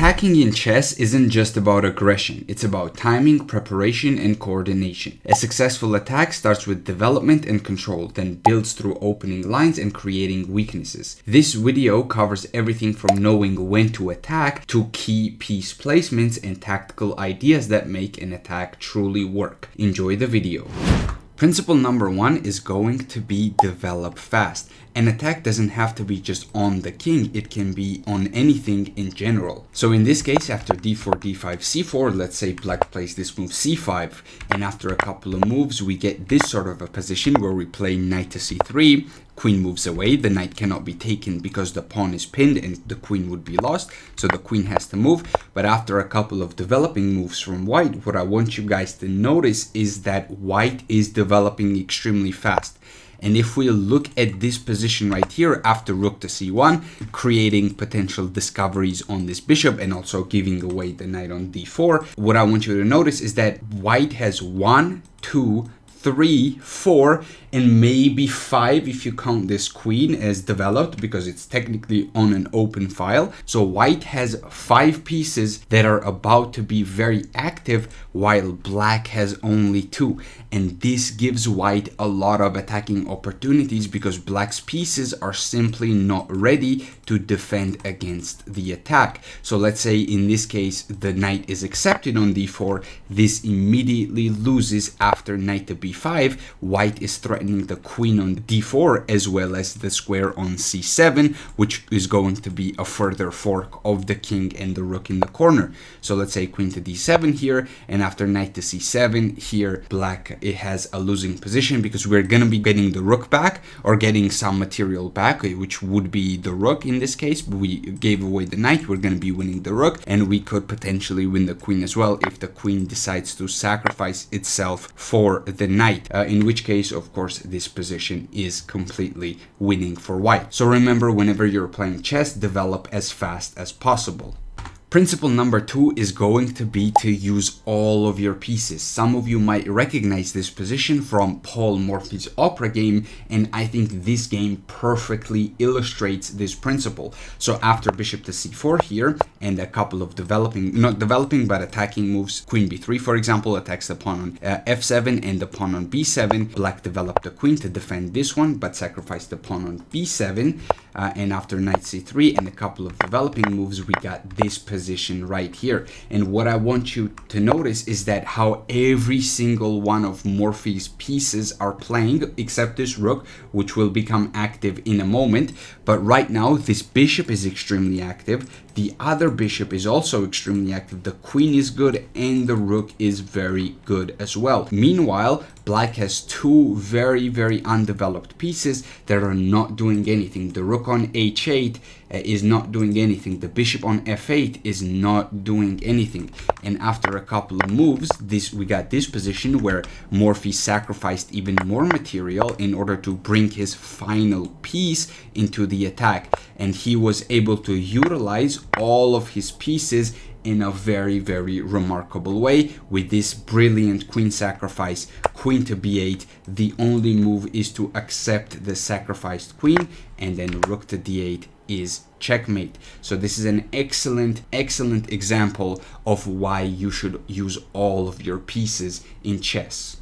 Attacking in chess isn't just about aggression, it's about timing, preparation, and coordination. A successful attack starts with development and control, then builds through opening lines and creating weaknesses. This video covers everything from knowing when to attack to key piece placements and tactical ideas that make an attack truly work. Enjoy the video. Principle number 1 is going to be develop fast. An attack doesn't have to be just on the king, it can be on anything in general. So in this case, after d4, d5, c4, let's say black plays this move c5, and after a couple of moves we get this sort of a position where we play knight to c3, queen moves away, the knight cannot be taken because the pawn is pinned and the queen would be lost, so the queen has to move. But after a couple of developing moves from white, what I want you guys to notice is that white is developing extremely fast. And if we look at this position right here after rook to c1, creating potential discoveries on this bishop and also giving away the knight on d4, what I want you to notice is that white has 1, 2, 3, 4, and maybe 5 if you count this queen as developed, because it's technically on an open file. So white has 5 pieces that are about to be very active, while black has only 2. And this gives white a lot of attacking opportunities because black's pieces are simply not ready to defend against the attack. So let's say in this case the knight is accepted on d4, this immediately loses after knight to b5. White is threatening the queen on d4 as well as the square on c7, which is going to be a further fork of the king and the rook in the corner. So let's say queen to d7 here, and after knight to c7 here, black, it has a losing position because we're going to be getting the rook back or getting some material back, which would be the rook in this case. We gave away the knight, we're going to be winning the rook, and we could potentially win the queen as well if the queen decides to sacrifice itself for the knight, in which case of course this position is completely winning for white. So remember, whenever you're playing chess, develop as fast as possible. Principle number 2 is going to be to use all of your pieces. Some of you might recognize this position from Paul Morphy's opera game, and I think this game perfectly illustrates this principle. So after bishop to c4 here, and a couple of not developing but attacking moves, queen b3 for example, attacks the pawn on f7 and the pawn on b7. Black developed the queen to defend this one, but sacrificed the pawn on b7. And after knight c3 and a couple of developing moves, we got this position right here. And what I want you to notice is that how every single one of Morphy's pieces are playing, except this rook, which will become active in a moment. But right now, this bishop is extremely active. The other bishop is also extremely active. The queen is good and the rook is very good as well. Meanwhile, black has 2 very, very undeveloped pieces that are not doing anything. The rook on h8 is not doing anything. The bishop on f8 is not doing anything. And after a couple of moves, we got this position where Morphy sacrificed even more material in order to bring his final piece into the attack. And he was able to utilize all of his pieces in a very, very remarkable way with this brilliant queen sacrifice, queen to b8. The only move is to accept the sacrificed queen, and then rook to d8 is checkmate. So this is an excellent example of why you should use all of your pieces in chess.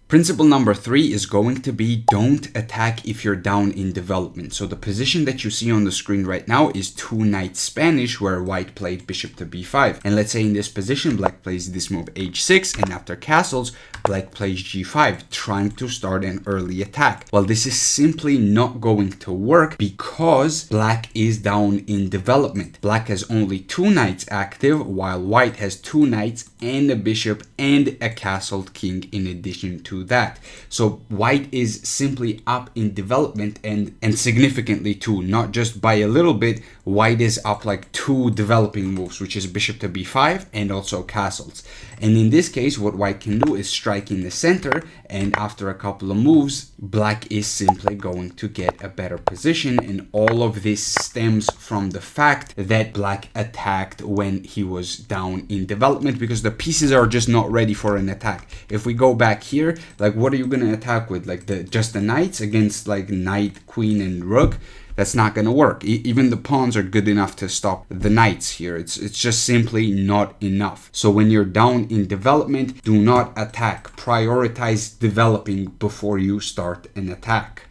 Principle number 3 is going to be don't attack if you're down in development. So the position that you see on the screen right now is 2 knights Spanish, where white played bishop to b5. And let's say in this position, black plays this move h6, and after castles, black plays g5, trying to start an early attack. Well, this is simply not going to work because black is down in development. Black has only 2 knights active, while white has 2 knights and a bishop and a castled king in addition to that. So white is simply up in development and significantly too, not just by a little bit. White is up like 2 developing moves, which is bishop to b5 and also castles. And in this case, what white can do is strike in the center, and after a couple of moves, black is simply going to get a better position. And all of this stems from the fact that black attacked when he was down in development, because the pieces are just not ready for an attack. If we go back here, like, what are you going to attack with? Like just the knights against like knight, queen, and rook? That's not going to work. Even the pawns are good enough to stop the knights here. It's just simply not enough. So when you're down in development, do not attack. Prioritize developing before you start an attack.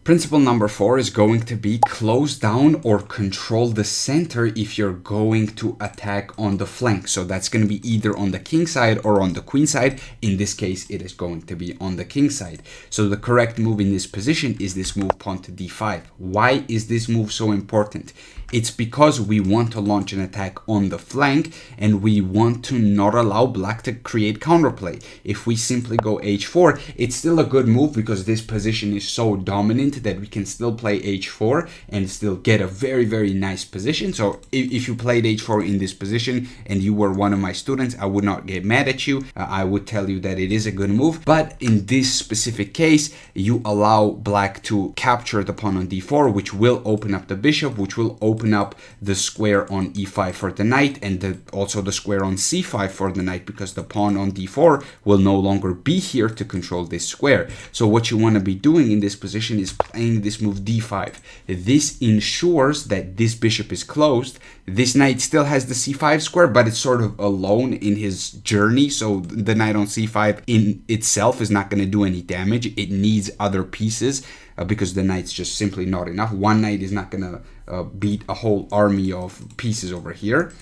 Principle number 4 is going to be close down or control the center if you're going to attack on the flank. So that's going to be either on the king side or on the queen side. In this case, it is going to be on the king side. So the correct move in this position is this move pawn to d5. Why is this move so important? It's because we want to launch an attack on the flank and we want to not allow black to create counterplay. If we simply go h4, it's still a good move because this position is so dominant that we can still play h4 and still get a very, very nice position. So if you played h4 in this position and you were one of my students, I would not get mad at you. I would tell you that it is a good move. But in this specific case, you allow black to capture the pawn on d4, which will open up the bishop, which will open up the square on e5 for the knight, and also the square on c5 for the knight, because the pawn on d4 will no longer be here to control this square. So what you want to be doing in this position is playing this move d5. This ensures that this bishop is closed. This knight still has the c5 square, but it's sort of alone in his journey. So the knight on c5 in itself is not going to do any damage. It needs other pieces because the knight's just simply not enough. One knight is not going to beat a whole army of pieces over here.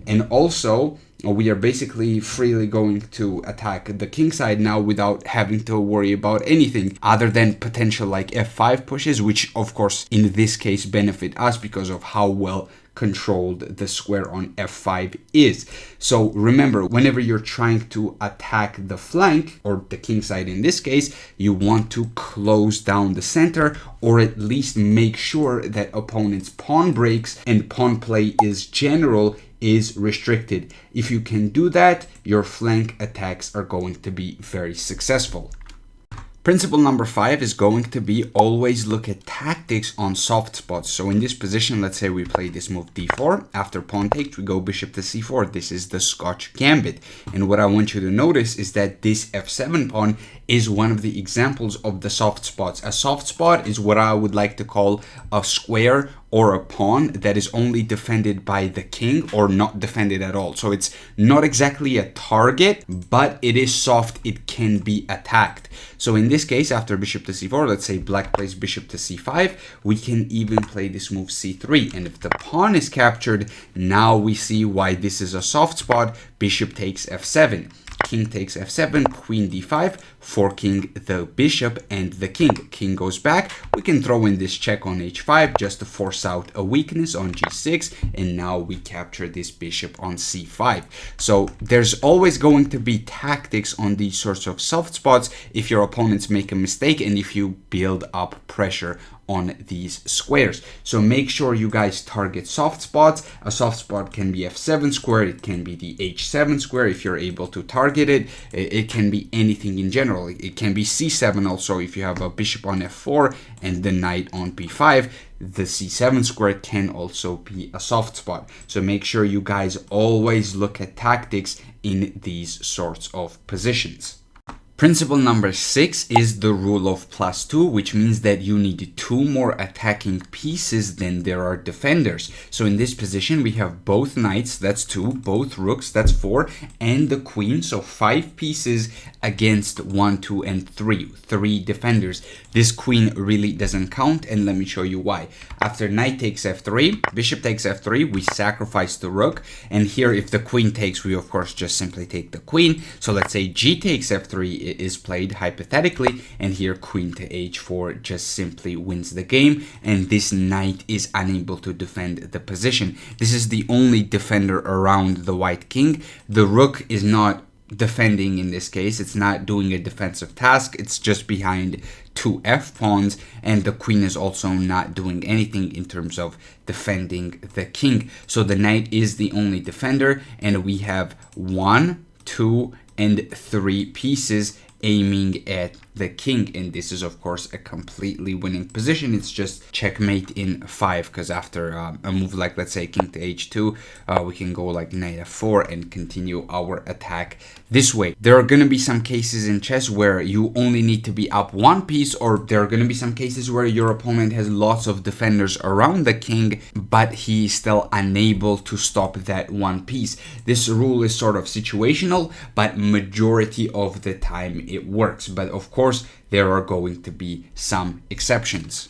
And also, we are basically freely going to attack the king side now without having to worry about anything other than potential like f5 pushes, which of course in this case benefit us because of how well controlled the square on f5 is. So remember, whenever you're trying to attack the flank, or the king side in this case, you want to close down the center, or at least make sure that opponent's pawn breaks and pawn play is restricted. If you can do that, your flank attacks are going to be very successful. Principle number 5 is going to be always look at tactics on soft spots. So in this position, let's say we play this move d4. After pawn takes, we go bishop to c4. This is the Scotch gambit. And what I want you to notice is that this f7 pawn is one of the examples of the soft spots. A soft spot is what I would like to call a square or a pawn that is only defended by the king or not defended at all. So it's not exactly a target, but it is soft. It can be attacked. So in this case, after bishop to c4, let's say black plays bishop to c5, we can even play this move c3. And if the pawn is captured, now we see why this is a soft spot. Bishop takes f7. King takes f7, queen d5, forking the bishop and the king. King goes back. We can throw in this check on h5 just to force out a weakness on g6, and now we capture this bishop on c5. So there's always going to be tactics on these sorts of soft spots if your opponents make a mistake and if you build up pressure on these squares. So make sure you guys target soft spots. A soft spot can be f7 square, it can be the h7 square if you're able to target it. It can be anything in general. It can be c7 also if you have a bishop on f4 and the knight on b5. The c7 square can also be a soft spot. So make sure you guys always look at tactics in these sorts of positions. Principle number 6 is the rule of +2, which means that you need 2 more attacking pieces than there are defenders. So in this position, we have both knights, that's 2, both rooks, that's 4, and the queen, so 5 pieces against 1, 2, and 3 defenders. This queen really doesn't count, and let me show you why. After knight takes f3, bishop takes f3, we sacrifice the rook, and here if the queen takes, we of course just simply take the queen. So let's say g takes f3 is played hypothetically, and here queen to h4 just simply wins the game, and this knight is unable to defend the position. This is the only defender around the white king. The rook is not defending in this case. It's not doing a defensive task. It's just behind 2 f pawns, and the queen is also not doing anything in terms of defending the king. So the knight is the only defender, and we have 1, 2, and 3 pieces aiming at the king, and this is of course a completely winning position. It's just checkmate in 5, because after a move like, let's say, king to h2, we can go like knight f4 and continue our attack this way. There are going to be some cases in chess where you only need to be up one piece, or there are going to be some cases where your opponent has lots of defenders around the king, but he is still unable to stop that one piece. This rule is sort of situational, but majority of the time it works. But of course, there are going to be some exceptions.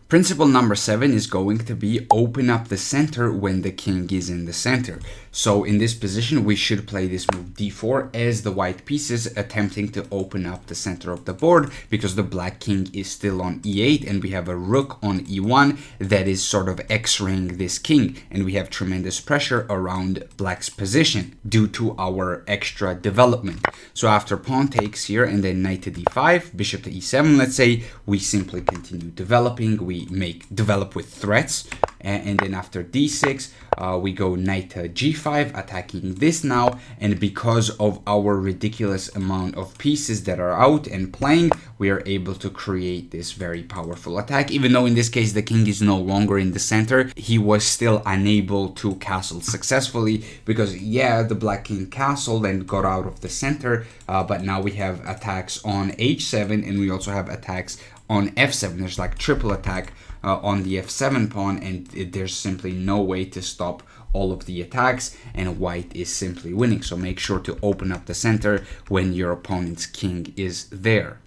Principle number 7 is going to be open up the center when the king is in the center. So in this position, we should play this move d4 as the white pieces attempting to open up the center of the board, because the black king is still on e8 and we have a rook on e1 that is sort of x-raying this king, and we have tremendous pressure around black's position due to our extra development. So after pawn takes here and then knight to d5, bishop to e7, let's say, we simply continue developing. We develop with threats, and then after d6 we go knight to g5, attacking this now, and because of our ridiculous amount of pieces that are out and playing, we are able to create this very powerful attack. Even though in this case the king is no longer in the center, he was still unable to castle successfully, because yeah, the black king castled and got out of the center, but now we have attacks on h7 and we also have attacks on f7. There's like triple attack on the f7 pawn, and there's simply no way to stop all of the attacks, and white is simply winning. So make sure to open up the center when your opponent's king is there.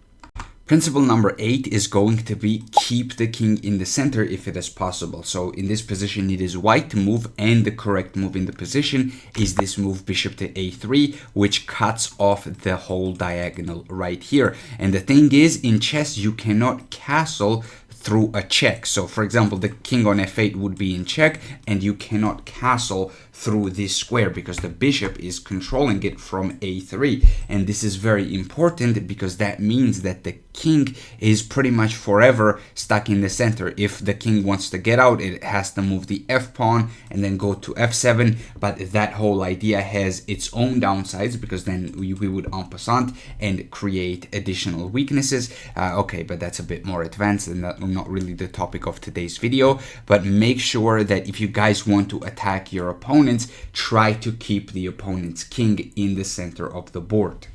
Principle number 8 is going to be keep the king in the center if it is possible. So in this position, it is white to move, and the correct move in the position is this move bishop to a3, which cuts off the whole diagonal right here. And the thing is, in chess, you cannot castle through a check. So for example, the king on f8 would be in check, and you cannot castle through this square because the bishop is controlling it from a3. And this is very important because that means that the king is pretty much forever stuck in the center. If the king wants to get out, it has to move the f pawn and then go to f7. But that whole idea has its own downsides, because then we would en passant and create additional weaknesses. Okay, but that's a bit more advanced and not really the topic of today's video. But make sure that if you guys want to attack your opponents, try to keep the opponent's king in the center of the board.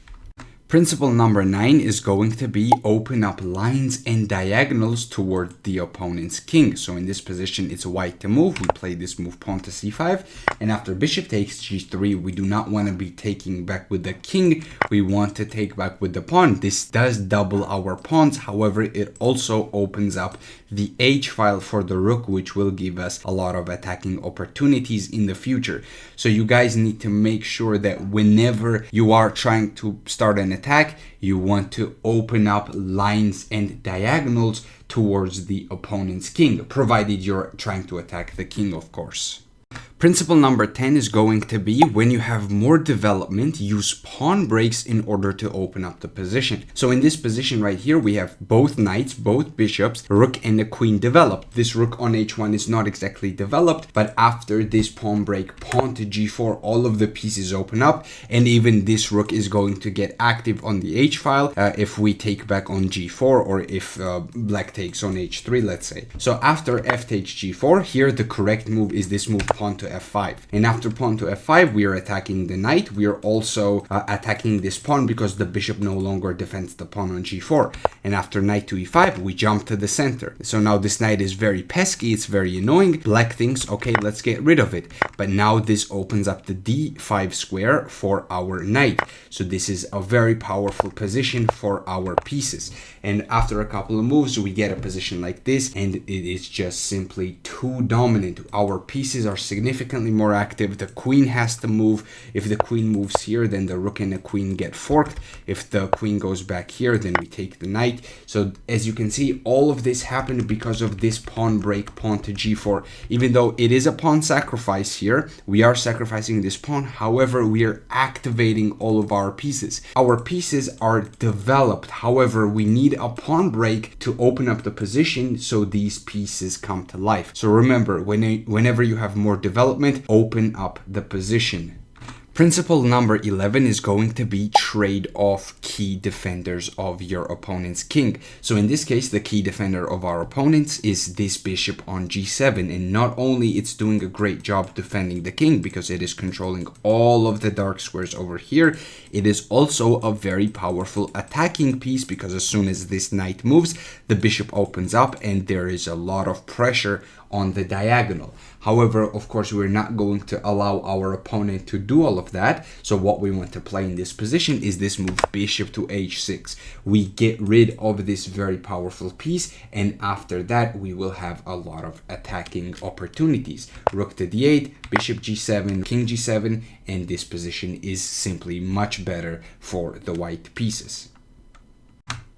Principle number 9 is going to be open up lines and diagonals toward the opponent's king. So in this position, it's white to move. We play this move pawn to c5, and after bishop takes g3, we do not want to be taking back with the king. We want to take back with the pawn. This does double our pawns. However, it also opens up the h file for the rook, which will give us a lot of attacking opportunities in the future. So you guys need to make sure that whenever you are trying to start an attack, you want to open up lines and diagonals towards the opponent's king, provided you're trying to attack the king, of course. Principle number 10 is going to be, when you have more development, use pawn breaks in order to open up the position. So in this position right here, we have both knights, both bishops, rook and the queen developed. This rook on h1 is not exactly developed, but after this pawn break, pawn to g4, all of the pieces open up, and even this rook is going to get active on the h file if we take back on g4, or if black takes on h3, let's say. So after f takes g4, here the correct move is this move pawn to f5, and after pawn to f5, we are attacking the knight. We are also attacking this pawn because the bishop no longer defends the pawn on g4, and after knight to e5, we jump to the center. So now this knight is very pesky, it's very annoying. Black thinks, okay, let's get rid of it, but now this opens up the d5 square for our knight. So this is a very powerful position for our pieces, and after a couple of moves, we get a position like this, and it is just simply too dominant. Our pieces are significantly more active. The queen has to move. If the queen moves here, then the rook and the queen get forked. If the queen goes back here, then we take the knight. So as you can see, all of this happened because of this pawn break, pawn to g4. Even though it is a pawn sacrifice here, we are sacrificing this pawn. However, we are activating all of our pieces. Our pieces are developed. However, we need a pawn break to open up the position so these pieces come to life. So remember, whenever you have more development, open up the position. Principle number 11 is going to be trade off key defenders of your opponent's king. So in this case, the key defender of our opponents is this bishop on g7, and not only it's doing a great job defending the king because it is controlling all of the dark squares over here, it is also a very powerful attacking piece because as soon as this knight moves, the bishop opens up and there is a lot of pressure on the diagonal. However, of course, we're not going to allow our opponent to do all of that. So what we want to play in this position is this move bishop to h6. We get rid of this very powerful piece, and after that we will have a lot of attacking opportunities. Rook to d8, bishop g7, king g7, and this position is simply much better for the white pieces.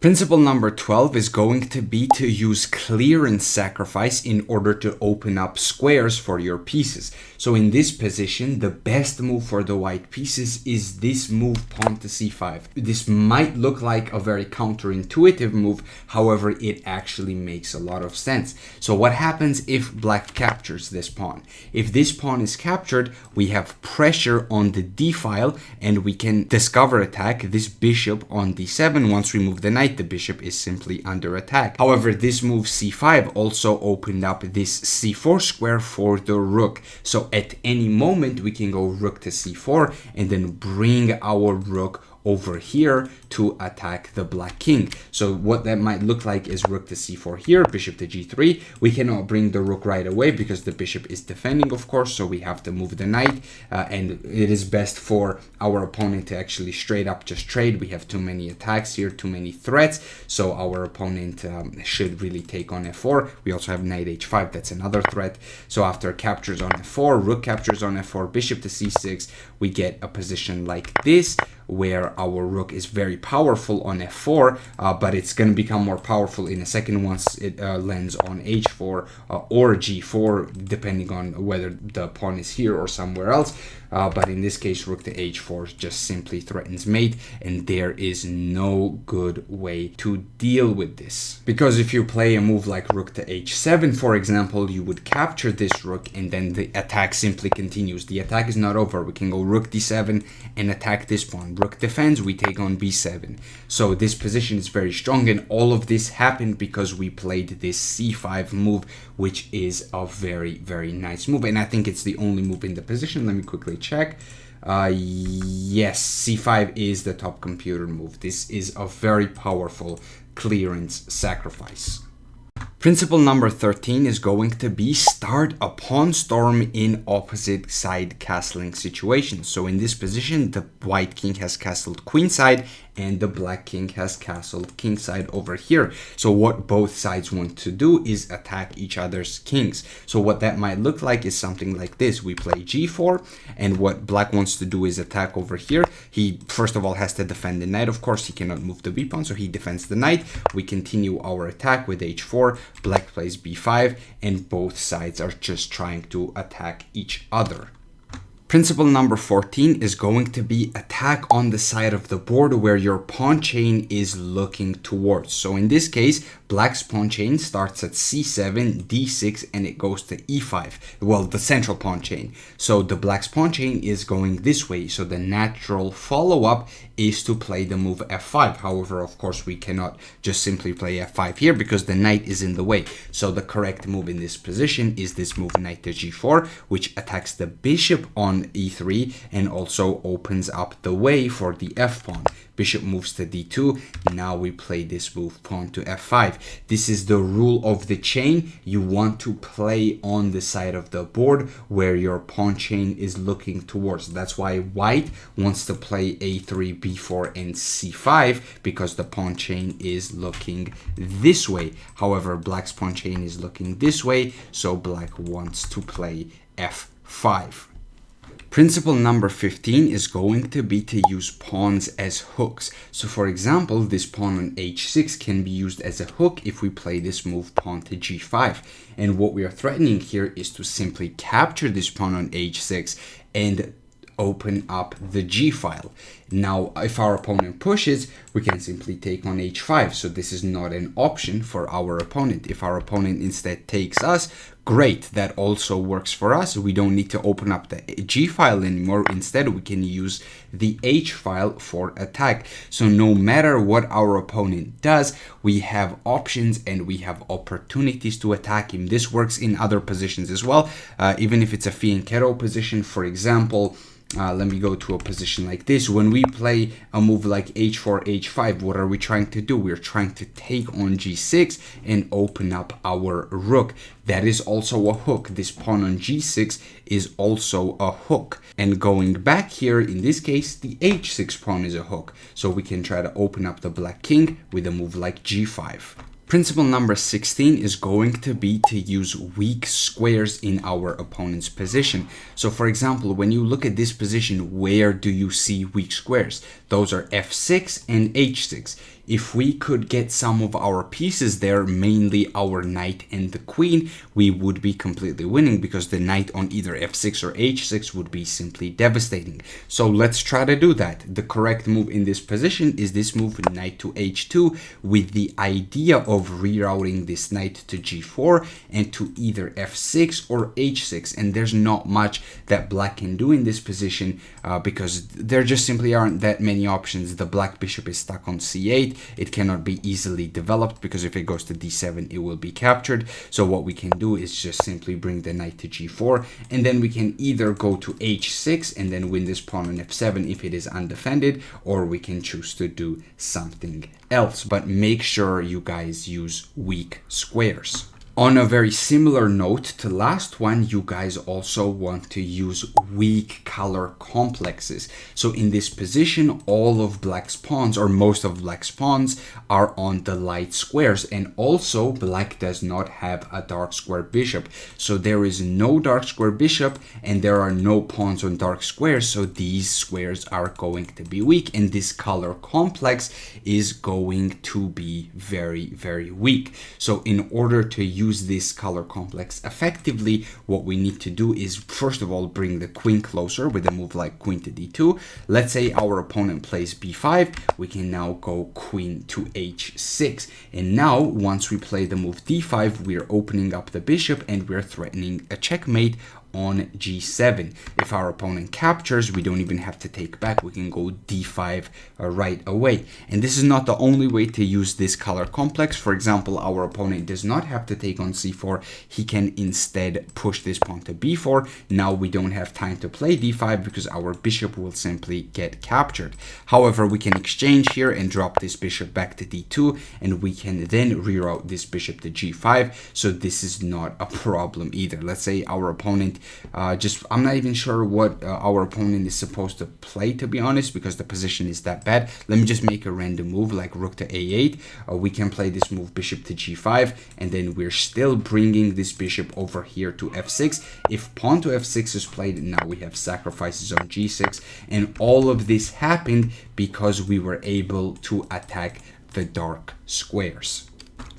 Principle number 12 is going to be to use clearance sacrifice in order to open up squares for your pieces. So in this position, the best move for the white pieces is this move pawn to c5. This might look like a very counterintuitive move, however, it actually makes a lot of sense. So what happens if black captures this pawn? If this pawn is captured, we have pressure on the d file and we can discover attack this bishop on d7. Once we move the knight, the bishop is simply under attack. However, this move c5 also opened up this c4 square for the rook. So at any moment we can go rook to c4 and then bring our rook over here to attack the black king. So what that might look like is rook to c4 here, bishop to g3. We cannot bring the rook right away because the bishop is defending, of course, so we have to move the knight, and it is best for our opponent to actually straight up just trade. We have too many attacks here, too many threats, so our opponent should really take on f4. We also have knight h5, that's another threat. So after captures on f4, rook captures on f4, bishop to c6, we get a position like this, where our rook is very powerful on f4, but it's going to become more powerful in a second once it lands on h4 or g4, depending on whether the pawn is here or somewhere else. But in this case, rook to h4 just simply threatens mate, and there is no good way to deal with this. Because if you play a move like rook to h7, for example, you would capture this rook and then the attack simply continues. The attack is not over. We can go rook d7 and attack this pawn. Rook defends, we take on b7. So this position is very strong, and all of this happened because we played this c5 move, which is a very, very nice move. And I think it's the only move in the position. Let me quickly check. Yes, c5 is the top computer move. This is a very powerful clearance sacrifice. Principle number 13 is going to be start a pawn storm in opposite side castling situations. So in this position, the white king has castled queenside and the black king has castled kingside over here. So what both sides want to do is attack each other's kings. So what that might look like is something like this. We play g4, and what black wants to do is attack over here. He first of all has to defend the knight. Of course, he cannot move the b pawn, so he defends the knight. We continue our attack with h4. Black plays b5, and both sides are just trying to attack each other. Principle number 14 is going to be attack on the side of the board where your pawn chain is looking towards. So in this case, black's pawn chain starts at c7, d6, and it goes to e5. Well, the central pawn chain. So the black's pawn chain is going this way. So the natural follow-up is to play the move f5. However, of course, we cannot just simply play f5 here because the knight is in the way. So the correct move in this position is this move knight to g4, which attacks the bishop on e3 and also opens up the way for the f pawn. Bishop moves to d2. Now we play this move pawn to f5. This is the rule of the chain. You want to play on the side of the board where your pawn chain is looking towards. That's why white wants to play a3, b4, and c5 because the pawn chain is looking this way. However, black's pawn chain is looking this way, so black wants to play f5. Principle number 15 is going to be to use pawns as hooks. So for example, this pawn on h6 can be used as a hook if we play this move pawn to g5. And what we are threatening here is to simply capture this pawn on h6 and open up the g file. Now, if our opponent pushes, we can simply take on h5. So this is not an option for our opponent. If our opponent instead takes us, Great, that also works for us. We don't need to open up the G file anymore. Instead, we can use the H file for attack. So no matter what our opponent does, we have options and we have opportunities to attack him. This works in other positions as well. Even if it's a fianchetto position, for example, let me go to a position like this. When we play a move like h4, h5, what are we trying to do? We're trying to take on g6 and open up our rook. That is also a hook. This pawn on g6 is also a hook. And going back here, in this case, the h6 pawn is a hook. So we can try to open up the black king with a move like g5. Principle number 16 is going to be to use weak squares in our opponent's position. So for example, when you look at this position, where do you see weak squares? Those are f6 and h6. If we could get some of our pieces there, mainly our knight and the queen, we would be completely winning because the knight on either f6 or h6 would be simply devastating. So let's try to do that. The correct move in this position is this move, knight to h2, with the idea of rerouting this knight to g4 and to either f6 or h6. And there's not much that black can do in this position because there just simply aren't that many options. The black bishop is stuck on c8. It cannot be easily developed because if it goes to d7, it will be captured. So what we can do is just simply bring the knight to g4, and then we can either go to h6 and then win this pawn on f7 if it is undefended, or we can choose to do something else. But make sure you guys use weak squares. On a very similar note to last one, you guys also want to use weak color complexes. So in this position, all of black's pawns, or most of black's pawns, are on the light squares. And also, black does not have a dark square bishop. So there is no dark square bishop and there are no pawns on dark squares. So these squares are going to be weak, and this color complex is going to be very, very weak. So in order to use this color complex effectively, what we need to do is first of all bring the queen closer with a move like queen to d2. Let's say our opponent plays b5, we can now go queen to h6, and now once we play the move d5, we're opening up the bishop and we're threatening a checkmate on g7. If our opponent captures, we don't even have to take back. We can go d5 right away. And this is not the only way to use this color complex. For example, our opponent does not have to take on c4. He can instead push this pawn to b4. Now we don't have time to play d5 because our bishop will simply get captured. However, we can exchange here and drop this bishop back to d2, and we can then reroute this bishop to g5. So this is not a problem either. Let's say our opponent I'm not even sure what our opponent is supposed to play, to be honest, because the position is that bad. Let me just make a random move like rook to a8. We can play this move bishop to g5, and then we're still bringing this bishop over here to f6. If pawn to f6 is played, now we have sacrifices on g6, and all of this happened because we were able to attack the dark squares.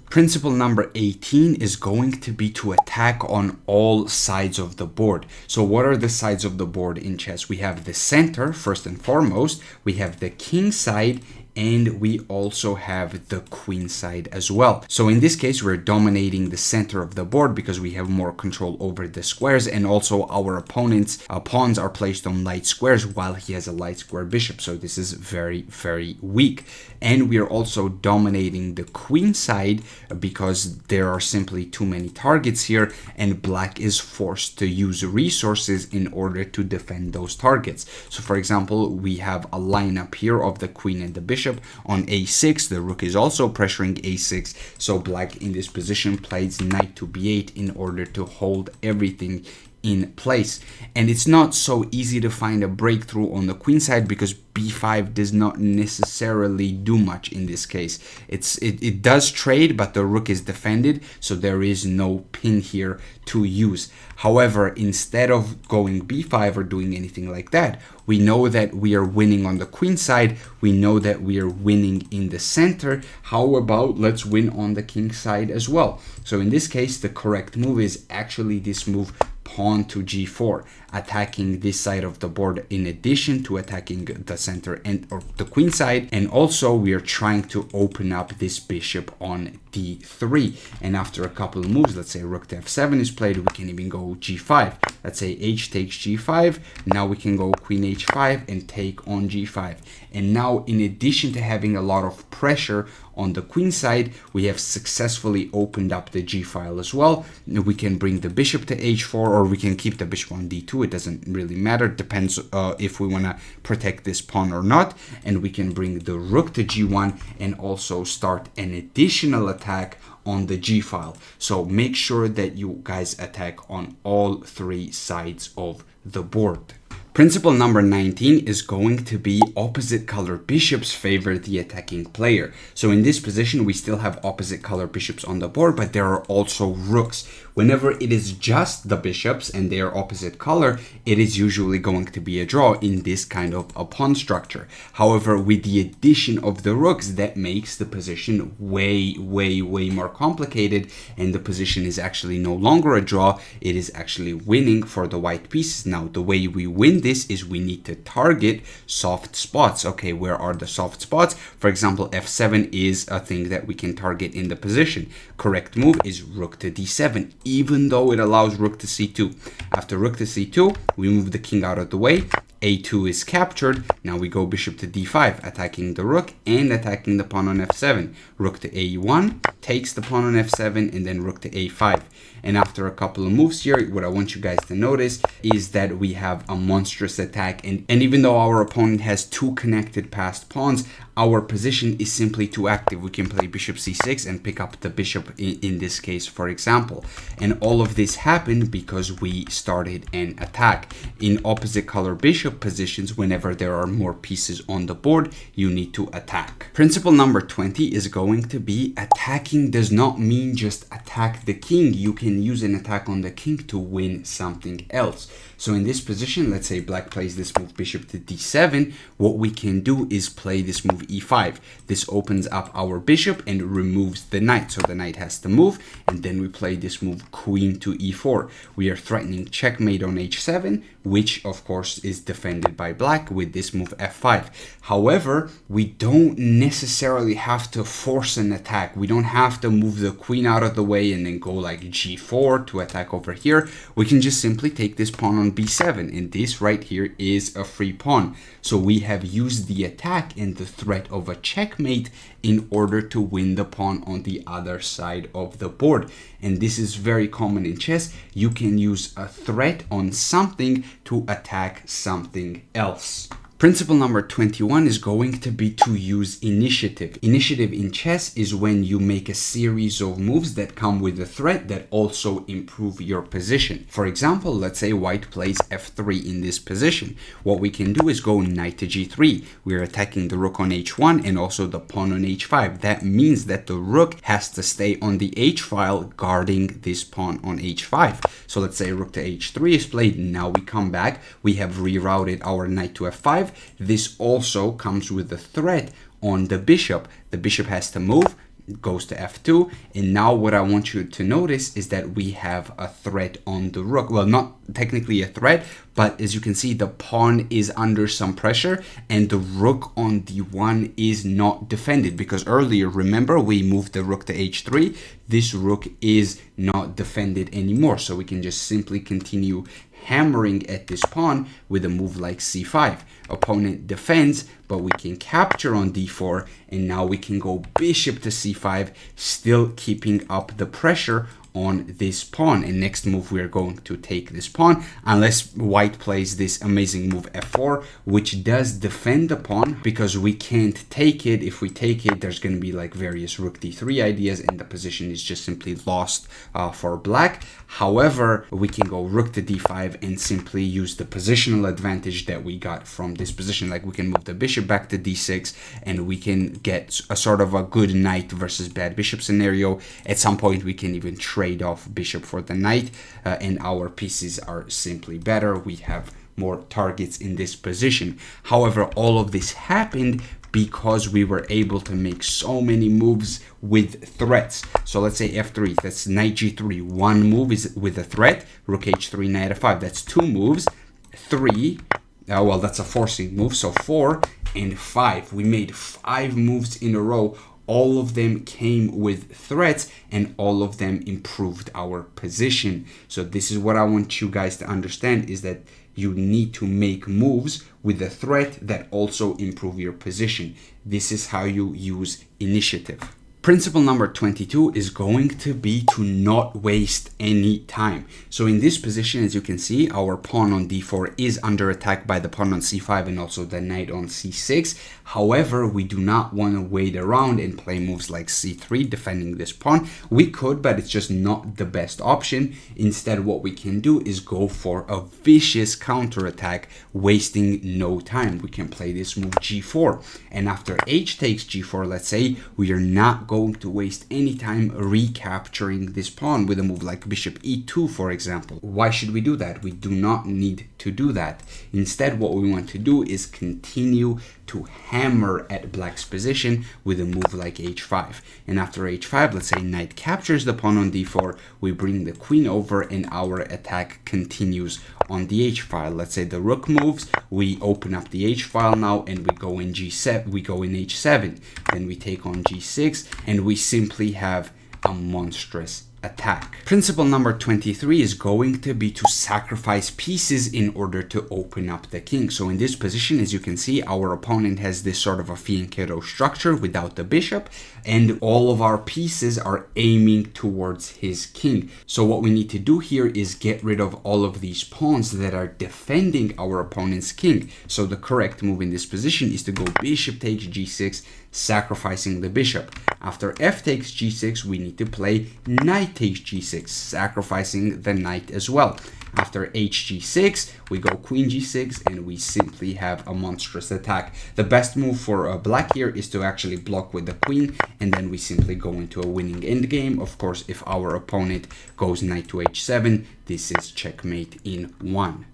Principle number 18 is going to be to attack on all sides of the board. So what are the sides of the board in chess? We have the center, first and foremost. We have the king side, and we also have the queen side as well. So in this case, we're dominating the center of the board because we have more control over the squares, and also our opponent's pawns are placed on light squares while he has a light square bishop. So this is very, very weak. And we are also dominating the queen side because there are simply too many targets here, and black is forced to use resources in order to defend those targets. So for example, we have a lineup here of the queen and the bishop. On a6, the rook is also pressuring a6, so black in this position plays knight to b8 in order to hold everything in place. And it's not so easy to find a breakthrough on the queen side because b5 does not necessarily do much in this case. It does trade, but the rook is defended, so there is no pin here to use. However, instead of going b5 or doing anything like that, we know that we are winning on the queen side. We know that we are winning in the center. How about let's win on the king side as well? So in this case, the correct move is actually this move, pawn to g4. attacking this side of the board in addition to attacking the center and or the queen side. And also we are trying to open up this bishop on d3. And after a couple of moves, let's say rook to f7 is played, we can even go g5. Let's say h takes g5. Now we can go queen h5 and take on g5. And now, in addition to having a lot of pressure on the queen side, we have successfully opened up the g file as well. We can bring the bishop to h4, or we can keep the bishop on d2. It doesn't really matter. Depends if we want to protect this pawn or not. And we can bring the rook to g1 and also start an additional attack on the g file. So make sure that you guys attack on all three sides of the board. Principle number 19 is going to be opposite color bishops favor the attacking player. So in this position, we still have opposite color bishops on the board, but there are also rooks. Whenever it is just the bishops and they are opposite color, it is usually going to be a draw in this kind of a pawn structure. However, with the addition of the rooks, that makes the position way more complicated, and the position is actually no longer a draw. It is actually winning for the white pieces. Now, the way we win this is we need to target soft spots. Okay, where are the soft spots? For example, f7 is a thing that we can target in the position. Correct move is rook to d7, even though it allows rook to c2. After rook to c2, we move the king out of the way. a2 is captured. Now we go bishop to d5, attacking the rook and attacking the pawn on f7. Rook to a1, takes the pawn on f7, and then rook to a5. And after a couple of moves here, what I want you guys to notice is that we have a monstrous attack. And even though our opponent has two connected passed pawns, our position is simply too active. We can play bishop c6 and pick up the bishop in this case, for example. And all of this happened because we started an attack. In opposite color bishop positions, whenever there are more pieces on the board, you need to attack. Principle number 20 is going to be attacking does not mean just attack the king. You can use an attack on the king to win something else. So in this position, let's say black plays this move bishop to d7. What we can do is play this move e5. This opens up our bishop and removes the knight. So the knight has to move, and then we play this move queen to e4. We are threatening checkmate on h7, which of course is defended by black with this move f5. However, we don't necessarily have to force an attack. We don't have to move the queen out of the way and then go like g4 to attack over here. We can just simply take this pawn on b7, and this right here is a free pawn. So we have used the attack and the threat of a checkmate in order to win the pawn on the other side of the board. And this is very common in chess. You can use a threat on something to attack something else. Principle number 21 is going to be to use initiative. Initiative in chess is when you make a series of moves that come with a threat that also improve your position. For example, let's say white plays f3 in this position. What we can do is go knight to g3. We're attacking the rook on h1 and also the pawn on h5. That means that the rook has to stay on the h file guarding this pawn on h5. So let's say rook to h3 is played. Now we come back. We have rerouted our knight to f5. This also comes with a threat on the bishop. The bishop has to move, goes to f2, and now what I want you to notice is that we have a threat on the rook. Well, not technically a threat, but as you can see, the pawn is under some pressure and the rook on d1 is not defended, because earlier, remember, we moved the rook to h3. This rook is not defended anymore, so we can just simply continue hammering at this pawn with a move like c5. Opponent defends, but we can capture on d4, and now we can go bishop to c5, still keeping up the pressure on this pawn. And next move, we are going to take this pawn, unless white plays this amazing move f4, which does defend the pawn because we can't take it. If we take it, there's going to be like various rook d3 ideas, and the position is just simply lost for black. However, we can go rook to d5 and simply use the positional advantage that we got from this position. Like we can move the bishop back to d6, and we can get a sort of a good knight versus bad bishop scenario. At some point, we can even trade off bishop for the knight, and our pieces are simply better. We have more targets in this position. However, all of this happened because we were able to make so many moves with threats. So let's say f3, that's knight g3. One move is with a threat, rook h3, knight f5. That's two moves. 3. Well, that's a forcing move. So 4 and 5. We made 5 moves in a row. All of them came with threats and all of them improved our position. So this is what I want you guys to understand, is that you need to make moves with a threat that also improve your position. This is how you use initiative. Principle number 22 is going to be to not waste any time. So in this position, as you can see, our pawn on d4 is under attack by the pawn on c5 and also the knight on c6. However, we do not want to wait around and play moves like c3 defending this pawn. We could, but it's just not the best option. Instead, what we can do is go for a vicious counterattack, wasting no time. We can play this move g4. And after h takes g4, let's say, we are not going to waste any time recapturing this pawn with a move like bishop e2, for example. Why should we do that? We do not need to do that. Instead, what we want to do is continue to hammer at black's position with a move like h5. And after h5, let's say knight captures the pawn on d4, we bring the queen over and our attack continues on the h file. Let's say the rook moves, we open up the h file now and we go in g7, we go in h7, then we take on g6 and we simply have a monstrous attack. Principle number 23 is going to be to sacrifice pieces in order to open up the king. So in this position, as you can see, our opponent has this sort of a fianchetto structure without the bishop, and all of our pieces are aiming towards his king. So what we need to do here is get rid of all of these pawns that are defending our opponent's king. So the correct move in this position is to go bishop takes g6, sacrificing the bishop. After f takes g6, we need to play knight takes g6, sacrificing the knight as well. After hg6, we go queen g6 and we simply have a monstrous attack. The best move for black here is to actually block with the queen, and then we simply go into a winning endgame. Of course, if our opponent goes knight to h7, this is checkmate in 1.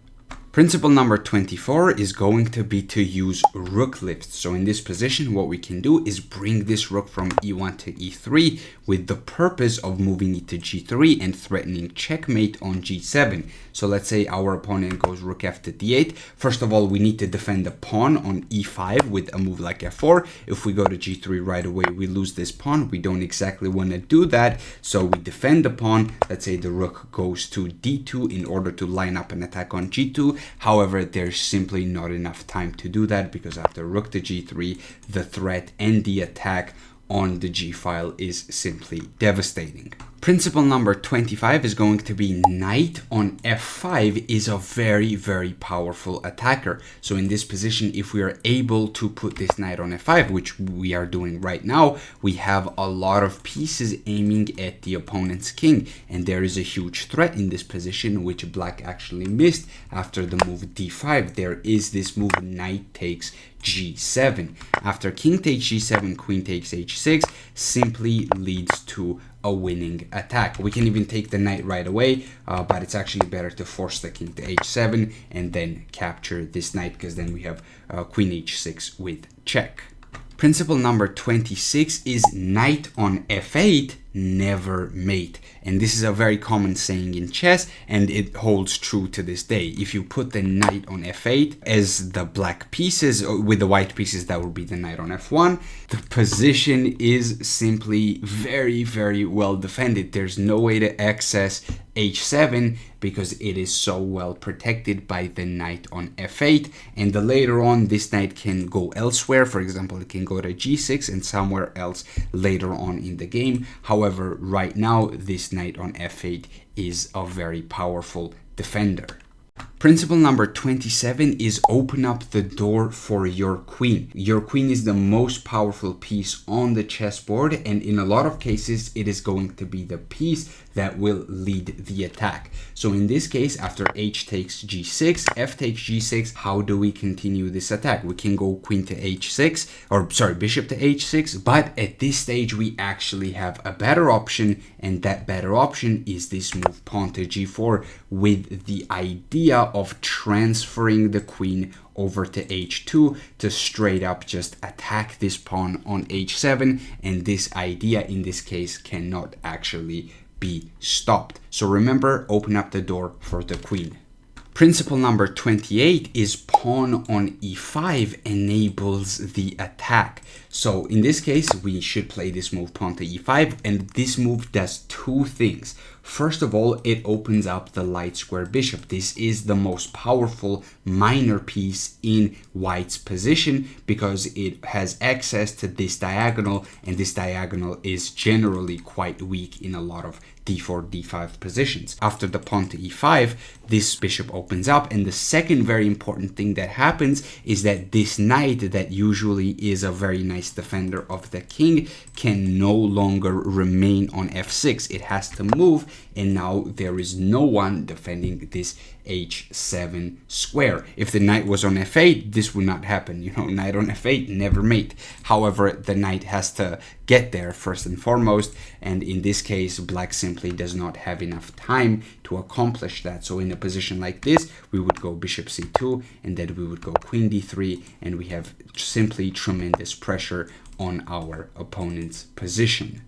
Principle number 24 is going to be to use rook lifts. So in this position, what we can do is bring this rook from e1 to e3 with the purpose of moving it to g3 and threatening checkmate on g7. So let's say our opponent goes rook f to d8. First of all, we need to defend the pawn on e5 with a move like f4. If we go to g3 right away, we lose this pawn. We don't exactly want to do that. So we defend the pawn. Let's say the rook goes to d2 in order to line up an attack on g2. However, there's simply not enough time to do that because after rook to g3, the threat and the attack on the g file is simply devastating. Principle number 25 is going to be knight on f5 is a very, very powerful attacker. So in this position, if we are able to put this knight on f5, which we are doing right now, we have a lot of pieces aiming at the opponent's king. And there is a huge threat in this position, which black actually missed after the move d5. There is this move knight takes g7. After king takes g7, queen takes h6 simply leads to a winning attack. We can even take the knight right away, but it's actually better to force the king to h7 and then capture this knight, because then we have queen h6 with check. Principle number 26 is knight on f8, never mate. And this is a very common saying in chess, and it holds true to this day. If you put the knight on f8 as the black pieces, or with the white pieces, that would be the knight on f1, the position is simply very, very well defended. There's no way to access h7 because it is so well protected by the knight on f8. And the later on, this knight can go elsewhere. For example, it can go to g6 and somewhere else later on in the game. However, right now, this knight on f8 is a very powerful defender. Principle number 27 is open up the door for your queen. Your queen is the most powerful piece on the chessboard, and in a lot of cases, it is going to be the piece that will lead the attack. So in this case, after h takes g6, f takes g6, how do we continue this attack? We can go queen to h6, or sorry, bishop to h6, but at this stage, we actually have a better option, and that better option is this move pawn to g4 with the idea of transferring the queen over to h2 to straight up just attack this pawn on h7, and this idea in this case cannot actually be stopped. So remember, open up the door for the queen. Principle number 28 is pawn on e5 enables the attack. So in this case, we should play this move pawn to e5, and this move does two things. First of all, it opens up the light square bishop. This is the most powerful minor piece in white's position because it has access to this diagonal, and this diagonal is generally quite weak in a lot of d4, d5 positions. After the pawn to e5, this bishop opens up, and the second very important thing that happens is that this knight that usually is a very nice defender of the king can no longer remain on f6. It has to move, and now there is no one defending this h7 square. If the knight was on f8, this would not happen. You know, knight on f8, never mate. However, the knight has to get there first and foremost, and in this case, black simply does not have enough time to accomplish that. So in a position like this, we would go bishop c2, and then we would go queen d3, and we have simply tremendous pressure on our opponent's position.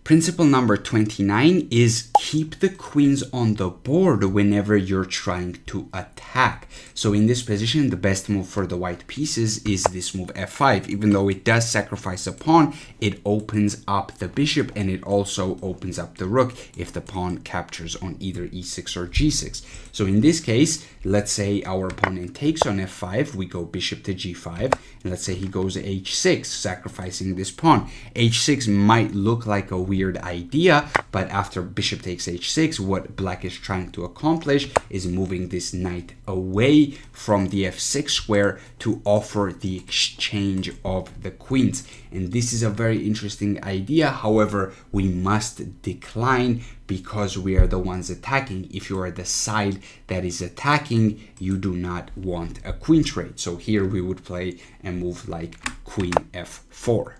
Principle number 29 is keep the queens on the board whenever you're trying to attack. So in this position, the best move for the white pieces is this move f5. Even though it does sacrifice a pawn, it opens up the bishop, and it also opens up the rook if the pawn captures on either e6 or g6. So in this case, let's say our opponent takes on f5, we go bishop to g5, and let's say he goes h6, sacrificing this pawn. h6 might look like a weird idea, but after bishop takes h6, what black is trying to accomplish is moving this knight away from the f6 square to offer the exchange of the queens. And this is a very interesting idea. However, we must decline because we are the ones attacking. If you are the side that is attacking, you do not want a queen trade. So here we would play a move like queen f4.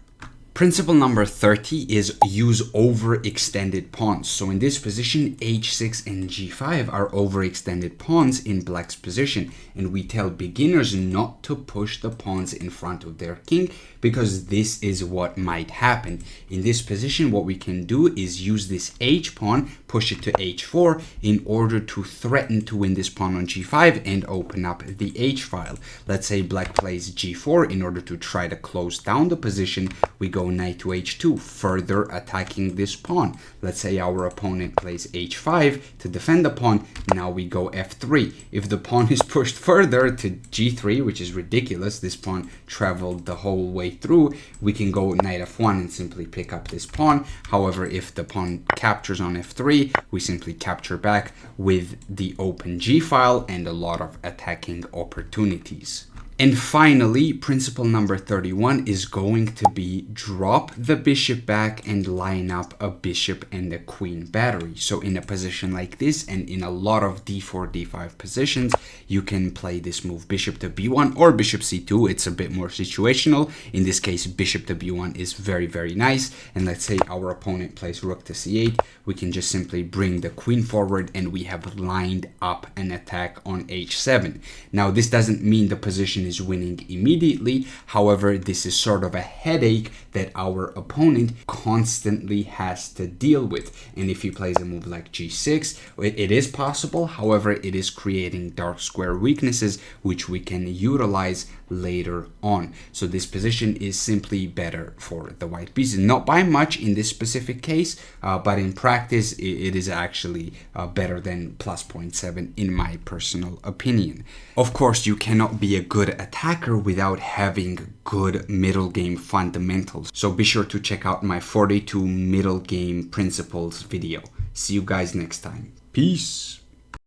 Principle number 30 is use overextended pawns. So in this position, h6 and g5 are overextended pawns in black's position, and we tell beginners not to push the pawns in front of their king because this is what might happen. In this position, what we can do is use this h pawn, push it to h4 in order to threaten to win this pawn on g5 and open up the h file. Let's say black plays g4 in order to try to close down the position. We go knight to h2, further attacking this pawn. Let's say our opponent plays h5 to defend the pawn. Now we go f3. If the pawn is pushed further to g3, which is ridiculous, this pawn traveled the whole way through, we can go knight f1 and simply pick up this pawn. However, if the pawn captures on f3, we simply capture back with the open g file and a lot of attacking opportunities. And finally, principle number 31 is going to be drop the bishop back and line up a bishop and a queen battery. So in a position like this, and in a lot of d4, d5 positions, you can play this move bishop to b1 or bishop c2. It's a bit more situational. In this case, bishop to b1 is very, very nice. And let's say our opponent plays rook to c8. We can just simply bring the queen forward, and we have lined up an attack on h7. Now, this doesn't mean the position is winning immediately. However, this is sort of a headache that our opponent constantly has to deal with. And if he plays a move like g6, it is possible. However, it is creating dark square weaknesses, which we can utilize later on. So this position is simply better for the white pieces. Not by much in this specific case, but in practice, it is actually better than plus 0.7 in my personal opinion. Of course, you cannot be a good attacker without having good middle game fundamentals. So be sure to check out my 42 middle game principles video. See you guys next time. Peace.